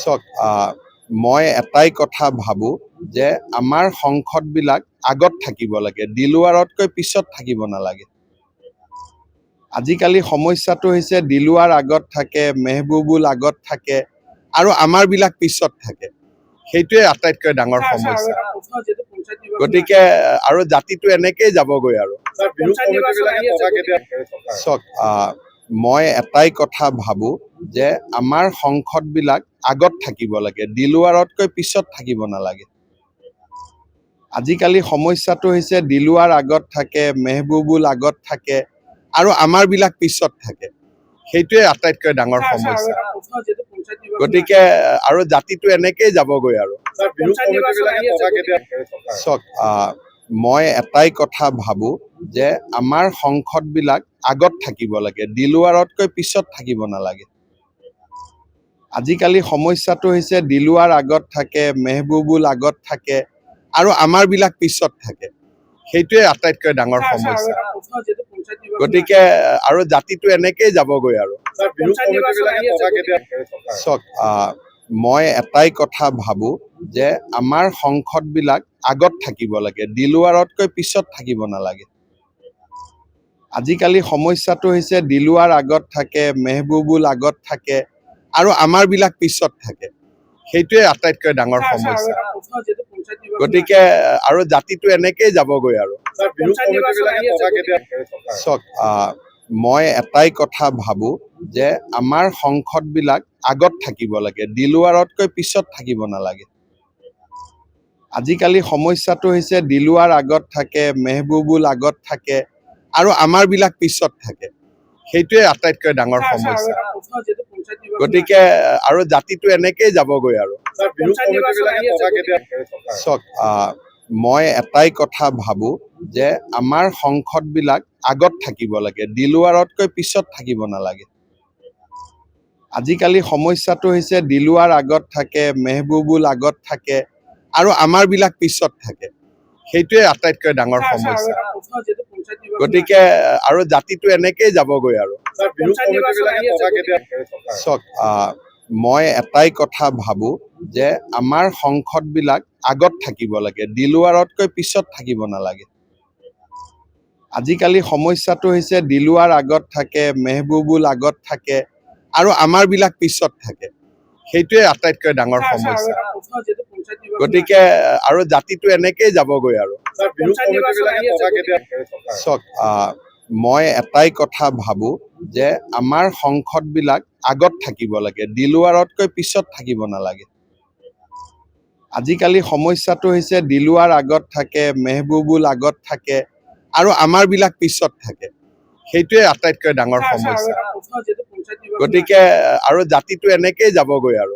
চাওক মই এটাই কথা ভাবো যে আমাৰ সংসদবিলাক আগত থাকিব লাগে, দিলৱাৰতকৈ পিছত থাকিব নালাগে। আজিকালি সমস্যাটো হৈছে দিলৱাৰ আগত থাকে, মেহবুবুল আগত থাকে আৰু আমাৰবিলাক পিছত থাকে। সেইটোৱে আটাইতকৈ ডাঙৰ সমস্যা। গতিকে আৰু জাতিটো এনেকেই যাবগৈ আৰু চাওক মই এটাই কথা ভাবো যে আমাৰ সংসদবিলাক আগত থাকিব লাগে, দিলৱাৰতকৈ পিছত থাকিব নালাগে। আজিকালি সমস্যাটো হৈছে দিলৱাৰ আগত থাকে, মেহবুবুল আগত থাকে আৰু আমাৰবিলাক পিছত থাকে। সেইটোৱে আটাইতকৈ ডাঙৰ সমস্যা। গতিকে আৰু জাতিটো এনেকেই যাবগৈ আৰু চাওক মই এটাই কথা ভাবো যে আমাৰ সংসদবিলাক আগত থাকিব লাগে, দিলৱাৰতকৈ পিছত থাকিব নালাগে। আজিকালি সমস্যাটো হৈছে দিলৱাৰ আগত থাকে, মেহবুবুল আগত থাকে আৰু আমাৰবিলাক পিছত থাকে। সেইটোৱে আটাইতকৈ ডাঙৰ সমস্যা। গতিকে আৰু জাতিটো এনেকেই যাবগৈ আৰু চাওক মই এটাই কথা ভাবো যে আমাৰ সংসদবিলাক আগত থাকিব লাগে, দিলৱাৰতকৈ পিছত থাকিব নালাগে। আজিকালি সমস্যাটো হৈছে দিলৱাৰ আগত থাকে, মেহবুবুল আগত থাকে আৰু আমাৰবিলাক পিছত থাকে। সেইটোৱে আটাইতকৈ ডাঙৰ সমস্যা। গতিকে আৰু জাতিটো এনেকেই যাবগৈ আৰু চাওক মই এটাই কথা ভাবো যে আমাৰ সংসদবিলাক আগত থাকিব লাগে, দিলৱাৰতকৈ পিছত থাকিব নালাগে। আজিকালি সমস্যাটো হৈছে দিলৱাৰ আগত থাকে, মেহবুবুল আগত থাকে আৰু আমাৰবিলাক পিছত থাকে। সেইটোৱে আটাইতকৈ ডাঙৰ সমস্যা। গতিকে আৰু জাতিটো এনেকেই যাবগৈ আৰু চাওক মই এটাই কথা ভাবো যে আমাৰ সংসদবিলাক আগত থাকিব লাগে, দিলৱাৰতকৈ পিছত থাকিব নালাগে। আজিকালি সমস্যাটো হৈছে দিলৱাৰ আগত থাকে, মেহবুবুল আগত থাকে আৰু আমাৰবিলাক পিছত থাকে। সেইটোৱে আটাইতকৈ ডাঙৰ সমস্যা। গতিকে আৰু জাতিটো এনেকেই যাবগৈ আৰু চাওক মই এটাই কথা ভাবো যে আমাৰ সংসদবিলাক আগত থাকিব লাগে, দিলৱাৰতকৈ পিছত থাকিব নালাগে। আজিকালি সমস্যাটো হৈছে দিলৱাৰ আগত থাকে, মেহবুবুল আগত থাকে আৰু আমাৰবিলাক পিছত থাকে। সেইটোৱে আটাইতকৈ ডাঙৰ সমস্যা। গতিকে আৰু জাতিটো এনেকেই যাবগৈ আৰু চাওক মই এটাই কথা ভাবো যে আমাৰ সংসদবিলাক আগত থাকিব লাগে, দিলৱাৰতকৈ পিছত থাকিব নালাগে। আজিকালি সমস্যাটো হৈছে দিলৱাৰ আগত থাকে, মেহবুবুল আগত থাকে আৰু আমাৰবিলাক পিছত থাকে। সেইটোৱে আটাইতকৈ ডাঙৰ সমস্যা। গতিকে আৰু জাতিটো এনেকেই যাবগৈ আৰু